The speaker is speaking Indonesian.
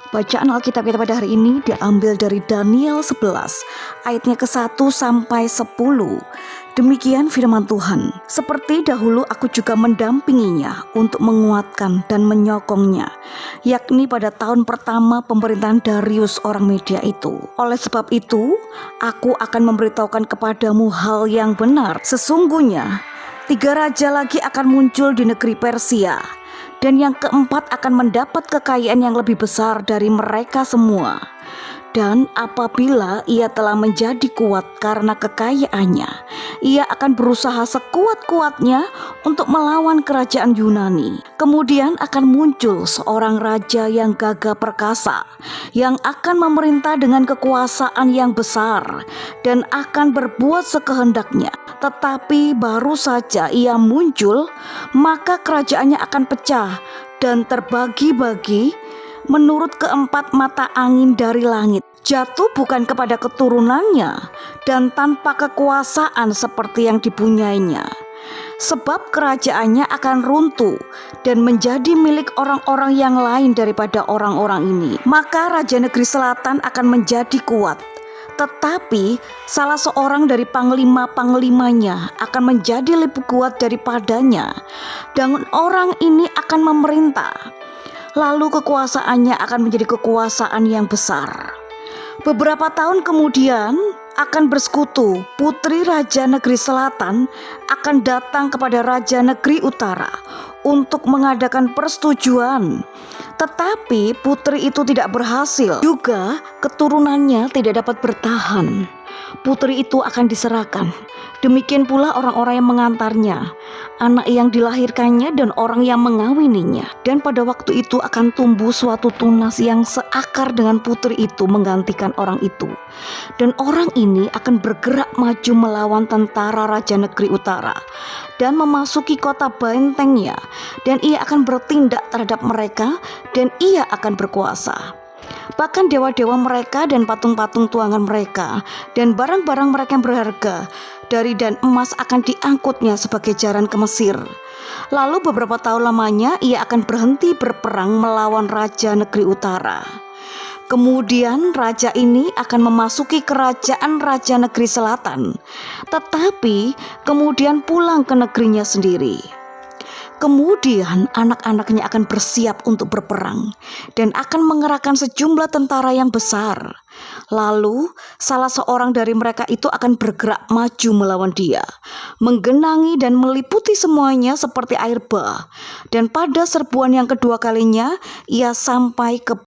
Bacaan Alkitab kita pada hari ini diambil dari Daniel 11 ayatnya ke-1 sampai 10. Demikian firman Tuhan. Seperti dahulu aku juga mendampinginya untuk menguatkan dan menyokongnya, yakni pada tahun pertama pemerintahan Darius orang Media itu. Oleh sebab itu, aku akan memberitahukan kepadamu hal yang benar. Sesungguhnya 3 raja lagi akan muncul di negeri Persia, dan yang keempat akan mendapat kekayaan yang lebih besar dari mereka semua. Dan apabila ia telah menjadi kuat karena kekayaannya, ia akan berusaha sekuat-kuatnya untuk melawan kerajaan Yunani. Kemudian akan muncul seorang raja yang gagah perkasa, yang akan memerintah dengan kekuasaan yang besar dan akan berbuat sekehendaknya. Tetapi baru saja ia muncul, maka kerajaannya akan pecah dan terbagi-bagi menurut keempat mata angin dari langit, jatuh bukan kepada keturunannya dan tanpa kekuasaan seperti yang dipunyainya. Sebab kerajaannya akan runtuh dan menjadi milik orang-orang yang lain daripada orang-orang ini. Maka Raja Negeri Selatan akan menjadi kuat, tetapi salah seorang dari panglima-panglimanya akan menjadi lebih kuat daripadanya, dan orang ini akan memerintah. Lalu kekuasaannya akan menjadi kekuasaan yang besar. Beberapa tahun kemudian akan bersekutu, putri Raja Negeri Selatan akan datang kepada Raja Negeri Utara untuk mengadakan persetujuan. Tetapi putri itu tidak berhasil, juga keturunannya tidak dapat bertahan. Putri itu akan diserahkan. Demikian pula orang-orang yang mengantarnya, anak yang dilahirkannya dan orang yang mengawininya. Dan pada waktu itu akan tumbuh suatu tunas yang seakar dengan putri itu menggantikan orang itu. Dan orang ini akan bergerak maju melawan tentara Raja Negeri Utara dan memasuki kota bentengnya. Dan ia akan bertindak terhadap mereka dan ia akan berkuasa. Bahkan dewa-dewa mereka dan patung-patung tuangan mereka dan barang-barang mereka yang berharga dari dan emas akan diangkutnya sebagai jaran ke Mesir. Lalu beberapa tahun lamanya ia akan berhenti berperang melawan Raja Negeri Utara. Kemudian raja ini akan memasuki kerajaan Raja Negeri Selatan, tetapi kemudian pulang ke negerinya sendiri. Kemudian anak-anaknya akan bersiap untuk berperang dan akan mengerahkan sejumlah tentara yang besar. Lalu salah seorang dari mereka itu akan bergerak maju melawan dia, menggenangi dan meliputi semuanya seperti air bah. Dan pada serbuan yang kedua kalinya ia sampai ke